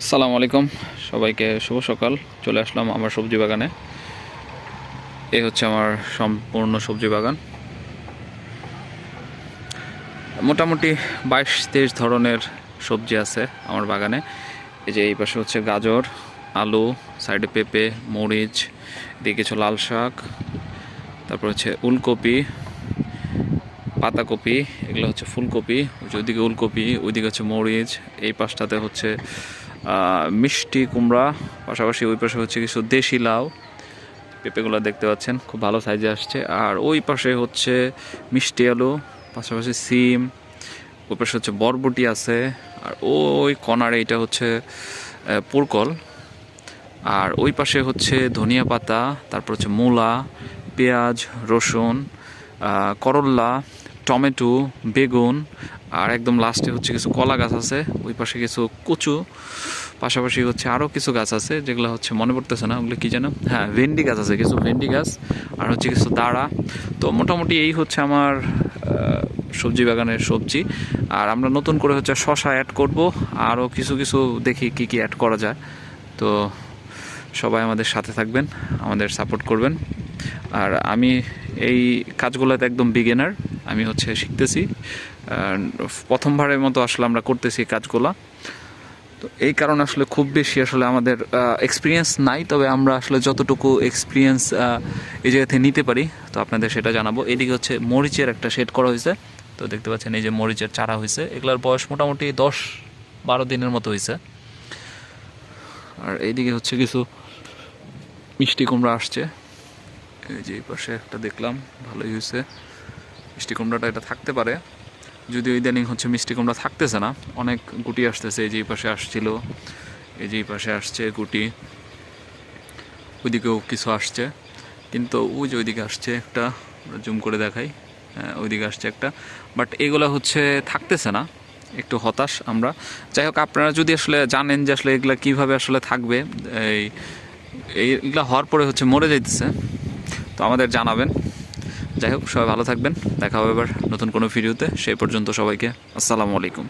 আসসালামু আলাইকুম, সবাইকে শুভ সকাল। চলে আসলাম আমার সবজি বাগানে। এই হচ্ছে আমার সম্পূর্ণ সবজি বাগান। মোটামুটি 22-23 ধরনের সবজি আছে আমার বাগানে। এই যে এই পাশে হচ্ছে গাজর, আলু, সাইডে পেঁপে, মরিচ, এদিকে কিছু লাল শাক, তারপর হচ্ছে উলকপি, পাতাকপি, এগুলো হচ্ছে ফুলকপি, ওইদিকে উলকপি, ওইদিকে হচ্ছে মরিচ, এই পাশটাতে হচ্ছে মিষ্টি কুমড়া, পাশাপাশি ওই পাশে হচ্ছে কিছু দেশি লাউ, পেঁপেগুলো দেখতে পাচ্ছেন খুব ভালো সাইজে আসছে। আর ওই পাশে হচ্ছে মিষ্টি আলু, পাশাপাশি সিম, ওই পাশে হচ্ছে বরবটি আছে। আর ওই কর্নারে এটা হচ্ছে পুরকল। আর ওই পাশে হচ্ছে ধনিয়া পাতা, তারপর হচ্ছে মূলা, পেঁয়াজ, রসুন, করল্লা, টমেটো, বেগুন, আর একদম লাস্টে হচ্ছে কিছু কলা গাছ আছে। ওই পাশে কিছু কচু, পাশাপাশি হচ্ছে আরও কিছু গাছ আছে যেগুলো হচ্ছে মনে পড়তেছে না, ওগুলো কী যেন, হ্যাঁ ভেন্ডি গাছ আছে, কিছু ভেন্ডি গাছ, আর হচ্ছে কিছু দাঁড়া। তো মোটামুটি এই হচ্ছে আমার সবজি বাগানের সবজি। আর আমরা নতুন করে হচ্ছে শশা অ্যাড করব, আরও কিছু কিছু দেখি কী কী অ্যাড করা যায়। তো সবাই আমাদের সাথে থাকবেন, আমাদের সাপোর্ট করবেন। আর আমি এই কাজগুলোতে একদম বিগিনার, আমি হচ্ছে শিখতেছি, প্রথমবারের মতো আসলে আমরা করতেছি কাজগুলো। তো এই কারণে আসলে খুব বেশি আসলে আমাদের এক্সপিরিয়েন্স নাই, তবে আমরা আসলে যতটুকু এক্সপিরিয়েন্স এই জায়গা থেকে নিতে পারি তো আপনাদের সেটা জানাবো। এদিকে হচ্ছে মরিচের একটা শেড করা হয়েছে, তো দেখতে পাচ্ছেন এই যে মরিচের চারা হয়েছে, এগুলোর বয়স মোটামুটি 10-12 দিনের মতো হয়েছে। আর এইদিকে হচ্ছে কিছু মিষ্টি কুমড়া আসছে, এই যে এই পাশে একটা দেখলাম ভালোই হয়েছে মিষ্টি কুমড়াটা, এটা থাকতে পারে, যদিও ইদানিং হচ্ছে মিষ্টি কুমড়া থাকতেছে না, অনেক গুটি আসতেছে। এই যে এই পাশে আসছিল, এই যে এই পাশে আসছে গুটি, ওইদিকেও কিছু আসছে, কিন্তু ওই যে ওইদিকে আসছে একটা, জুম করে দেখাই, ওইদিকে আসছে একটা, বাট এগুলো হচ্ছে থাকতেছে না, একটু হতাশ আমরা। যাই হোক, আপনারা যদি আসলে জানেন যে আসলে এগুলা কীভাবে আসলে থাকবে, এইগুলা হওয়ার পরে হচ্ছে মরে যাইতেছে, তো আমাদের জানাবেন। যাই হোক, সবাই ভালো থাকবেন, দেখা হবে এবার নতুন কোনো ভিডিওতে। সেই পর্যন্ত সবাইকে আসসালামু আলাইকুম।